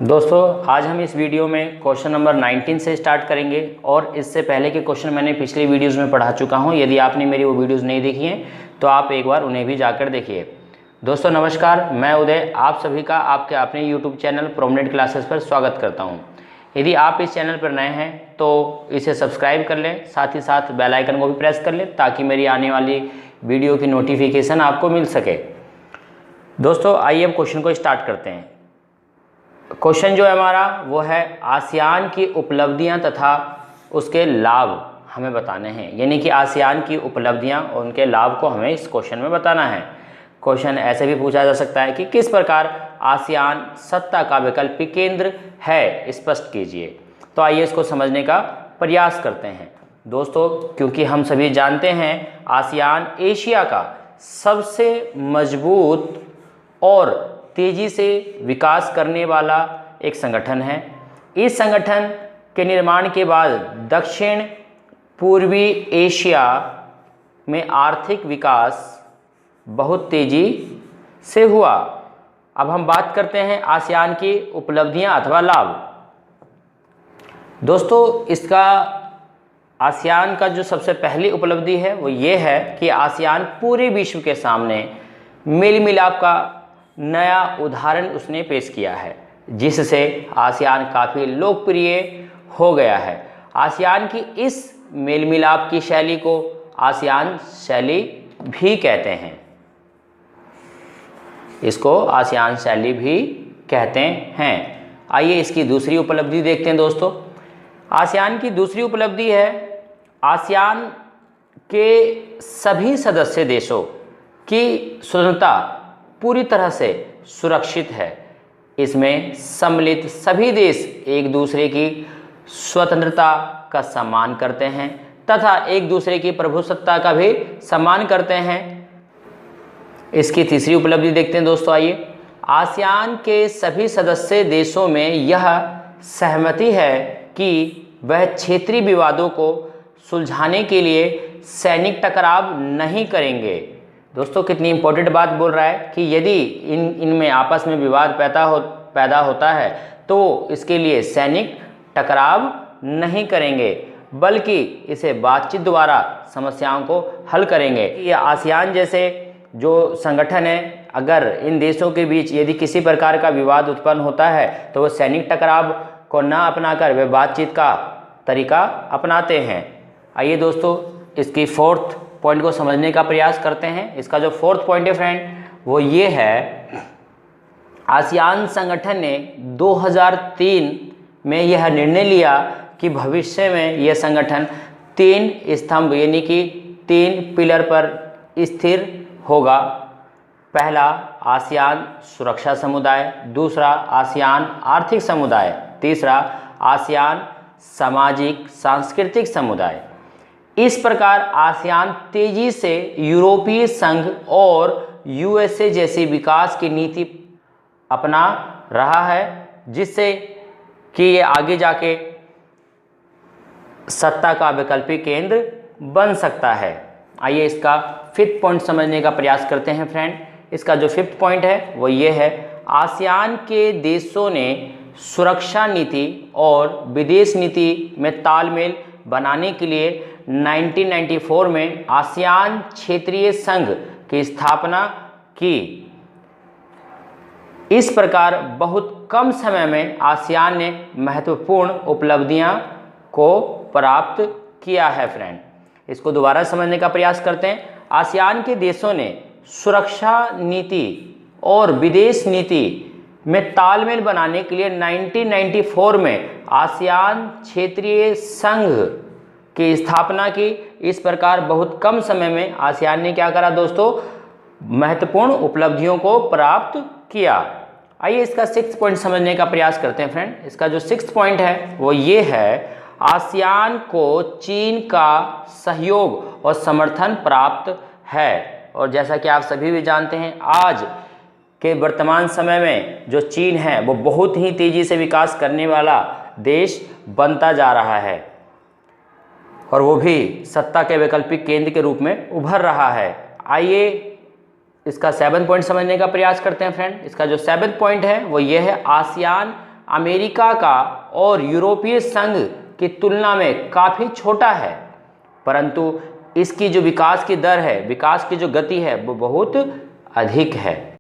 दोस्तों आज हम इस वीडियो में क्वेश्चन नंबर 19 से स्टार्ट करेंगे और इससे पहले के क्वेश्चन मैंने पिछली वीडियोस में पढ़ा चुका हूं। यदि आपने मेरी वो वीडियोस नहीं देखी हैं तो आप एक बार उन्हें भी जाकर देखिए। दोस्तों नमस्कार, मैं उदय आप सभी का आपके अपने यूट्यूब चैनल प्रोमिनेंट क्लासेस पर स्वागत करता हूँ। यदि आप इस चैनल पर नए हैं तो इसे सब्सक्राइब कर लें, साथ ही साथ बेल आइकन को भी प्रेस कर लें ताकि मेरी आने वाली वीडियो की नोटिफिकेशन आपको मिल सके। दोस्तों आइए अब क्वेश्चन को स्टार्ट करते हैं। क्वेश्चन जो है हमारा वो है आसियान की उपलब्धियां तथा उसके लाभ हमें बताने हैं, यानी कि आसियान की उपलब्धियां और उनके लाभ को हमें इस क्वेश्चन में बताना है। क्वेश्चन ऐसे भी पूछा जा सकता है कि किस प्रकार आसियान सत्ता का वैकल्पिक केंद्र है, स्पष्ट कीजिए। तो आइए इसको समझने का प्रयास करते हैं। दोस्तों क्योंकि हम सभी जानते हैं आसियान एशिया का सबसे मजबूत और तेजी से विकास करने वाला एक संगठन है। इस संगठन के निर्माण के बाद दक्षिण पूर्वी एशिया में आर्थिक विकास बहुत तेजी से हुआ। अब हम बात करते हैं आसियान की उपलब्धियां अथवा लाभ। दोस्तों इसका आसियान का जो सबसे पहली उपलब्धि है वो ये है कि आसियान पूरे विश्व के सामने मेल मिलाप का नया उदाहरण उसने पेश किया है, जिससे आसियान काफ़ी लोकप्रिय हो गया है। आसियान की इस मेल मिलाप की शैली को आसियान शैली भी कहते हैं। इसको आसियान शैली भी कहते हैं। आइए इसकी दूसरी उपलब्धि देखते हैं। दोस्तों आसियान की दूसरी उपलब्धि है आसियान के सभी सदस्य देशों की स्वतंत्रता पूरी तरह से सुरक्षित है। इसमें सम्मिलित सभी देश एक दूसरे की स्वतंत्रता का सम्मान करते हैं तथा एक दूसरे की प्रभुसत्ता का भी सम्मान करते हैं। इसकी तीसरी उपलब्धि देखते हैं। दोस्तों आइए, आसियान के सभी सदस्य देशों में यह सहमति है कि वह क्षेत्रीय विवादों को सुलझाने के लिए सैनिक टकराव नहीं करेंगे। दोस्तों कितनी इंपॉर्टेंट बात बोल रहा है कि यदि इनमें आपस में विवाद पैदा होता है तो इसके लिए सैनिक टकराव नहीं करेंगे, बल्कि इसे बातचीत द्वारा समस्याओं को हल करेंगे। ये आसियान जैसे जो संगठन है, अगर इन देशों के बीच यदि किसी प्रकार का विवाद उत्पन्न होता है तो वो सैनिक टकराव को ना अपनाकर वे बातचीत का तरीका अपनाते हैं। आइए दोस्तों इसकी फोर्थ पॉइंट को समझने का प्रयास करते हैं। इसका जो फोर्थ पॉइंट है फ्रेंड वो ये है, आसियान संगठन ने 2003 में यह निर्णय लिया कि भविष्य में यह संगठन 3 स्तंभ यानी कि 3 पिलर पर स्थिर होगा। पहला आसियान सुरक्षा समुदाय, दूसरा आसियान आर्थिक समुदाय, तीसरा आसियान सामाजिक सांस्कृतिक समुदाय। इस प्रकार आसियान तेजी से यूरोपीय संघ और यूएसए जैसी विकास की नीति अपना रहा है, जिससे कि ये आगे जाके सत्ता का वैकल्पिक केंद्र बन सकता है। आइए इसका फिफ्थ पॉइंट समझने का प्रयास करते हैं फ्रेंड। इसका जो फिफ्थ पॉइंट है वो ये है, आसियान के देशों ने सुरक्षा नीति और विदेश नीति में तालमेल बनाने के लिए 1994 में आसियान क्षेत्रीय संघ की स्थापना की। इस प्रकार बहुत कम समय में आसियान ने महत्वपूर्ण उपलब्धियां को प्राप्त किया है फ्रेंड। इसको दोबारा समझने का प्रयास करते हैं। आसियान के देशों ने सुरक्षा नीति और विदेश नीति में तालमेल बनाने के लिए 1994 में आसियान क्षेत्रीय संघ की स्थापना की। इस प्रकार बहुत कम समय में आसियान ने क्या करा दोस्तों, महत्वपूर्ण उपलब्धियों को प्राप्त किया। आइए इसका सिक्स्थ पॉइंट समझने का प्रयास करते हैं फ्रेंड। इसका जो सिक्स्थ पॉइंट है वो ये है, आसियान को चीन का सहयोग और समर्थन प्राप्त है। और जैसा कि आप सभी भी जानते हैं, आज के वर्तमान समय में जो चीन है वो बहुत ही तेजी से विकास करने वाला देश बनता जा रहा है और वो भी सत्ता के वैकल्पिक केंद्र के रूप में उभर रहा है। आइए इसका 7th पॉइंट समझने का प्रयास करते हैं फ्रेंड। इसका जो 7th पॉइंट है वो ये है, आसियान अमेरिका का और यूरोपीय संघ की तुलना में काफ़ी छोटा है, परंतु इसकी जो विकास की दर है, विकास की जो गति है वो बहुत अधिक है।